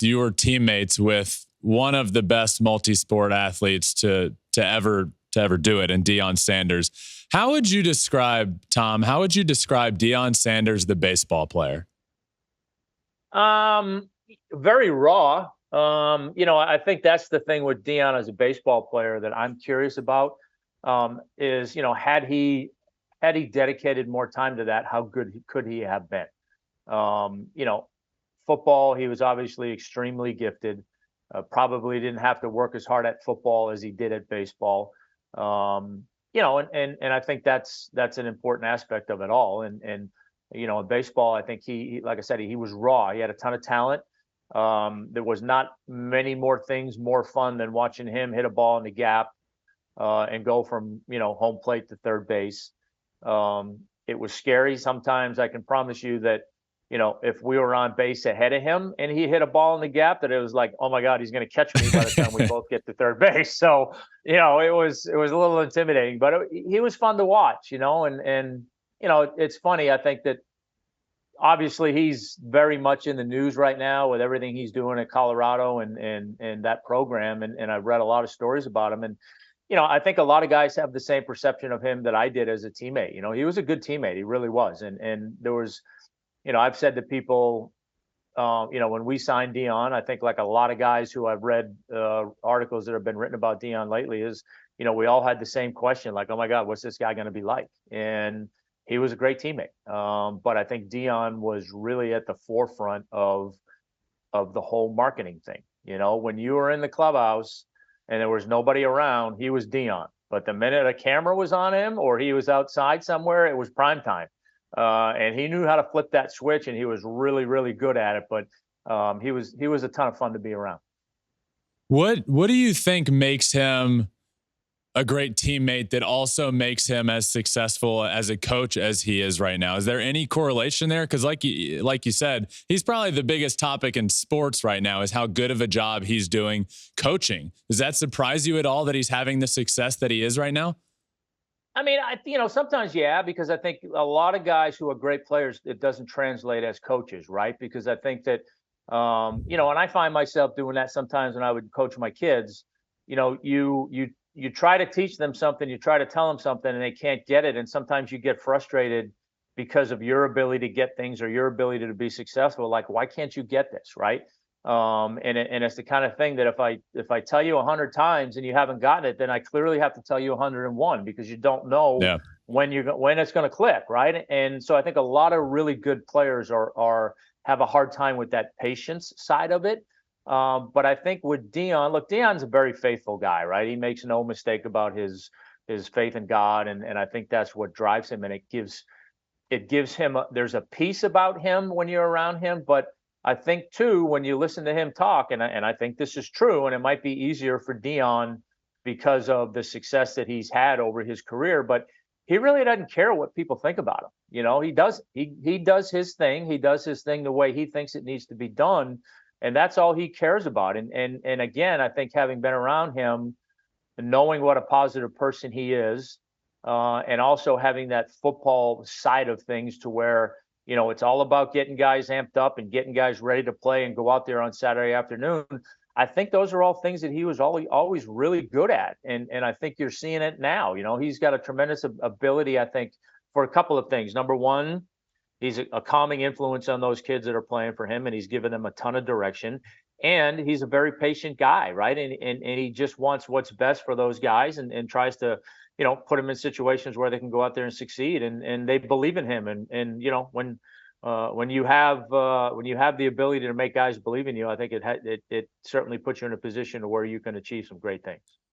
you were teammates with one of the best multi-sport athletes to ever do it, and Deion Sanders. How would you describe, Tom? How would you describe Deion Sanders, the baseball player? Very raw. I think that's the thing with Dion as a baseball player that I'm curious about. Is had he dedicated more time to that, how good could he have been? Um, you know, Football, he was obviously extremely gifted. Probably didn't have to work as hard at football as he did at baseball. And I think that's an important aspect of it all. In baseball, I think like I said, he was raw. He had a ton of talent. There was not many more things more fun than watching him hit a ball in the gap and go from home plate to third base. It was scary sometimes. I can promise you that if we were on base ahead of him and he hit a ball in the gap, that it was like, oh my God, he's going to catch me by the time we both get to third base. So it was a little intimidating, but he was fun to watch. It's funny. I think that obviously he's very much in the news right now with everything he's doing at Colorado and that program. And I've read a lot of stories about him. And I think a lot of guys have the same perception of him that I did as a teammate. He was a good teammate. He really was. And there was, I've said to people, when we signed Dion, I think like a lot of guys who I've read articles that have been written about Dion lately is, we all had the same question, like, oh my God, what's this guy going to be like? And he was a great teammate. But I think Dion was really at the forefront of the whole marketing thing. When you were in the clubhouse and there was nobody around, he was Dion. But the minute a camera was on him or he was outside somewhere, it was prime time. And he knew how to flip that switch, and he was really, really good at it. But he was a ton of fun to be around. What do you think makes him a great teammate that also makes him as successful as a coach as he is right now? Is there any correlation there? Because like you said, he's probably the biggest topic in sports right now is how good of a job he's doing coaching. Does that surprise you at all that he's having the success that he is right now? I mean, sometimes, yeah, because I think a lot of guys who are great players, it doesn't translate as coaches, right? Because I think that, and I find myself doing that sometimes when I would coach my kids. You try to teach them something, you try to tell them something, and they can't get it, and sometimes you get frustrated because of your ability to get things or your ability to be successful. Like, why can't you get this, right? And it's the kind of thing that if I tell you 100 times and you haven't gotten it, then I clearly have to tell you 101 because you don't know Yeah. when it's going to click, right? And so I think a lot of really good players are have a hard time with that patience side of it. But I think with Dion, look, Dion's a very faithful guy, right? He makes no mistake about his faith in God, and I think that's what drives him, and it gives him there's a peace about him when you're around him, but I think too, when you listen to him talk, and I think this is true, and it might be easier for Dion because of the success that he's had over his career, but he really doesn't care what people think about him. He does his thing. He does his thing the way he thinks it needs to be done, and that's all he cares about. And again, I think having been around him and knowing what a positive person he is, and also having that football side of things to where it's all about getting guys amped up and getting guys ready to play and go out there on Saturday afternoon. I think those are all things that he was always really good at. And I think you're seeing it now. He's got a tremendous ability, I think, for a couple of things. Number one, he's a calming influence on those kids that are playing for him, and he's given them a ton of direction. And he's a very patient guy, right? And he just wants what's best for those guys and tries to put them in situations where they can go out there and succeed, and they believe in him. And when you have the ability to make guys believe in you, I think it certainly puts you in a position where you can achieve some great things.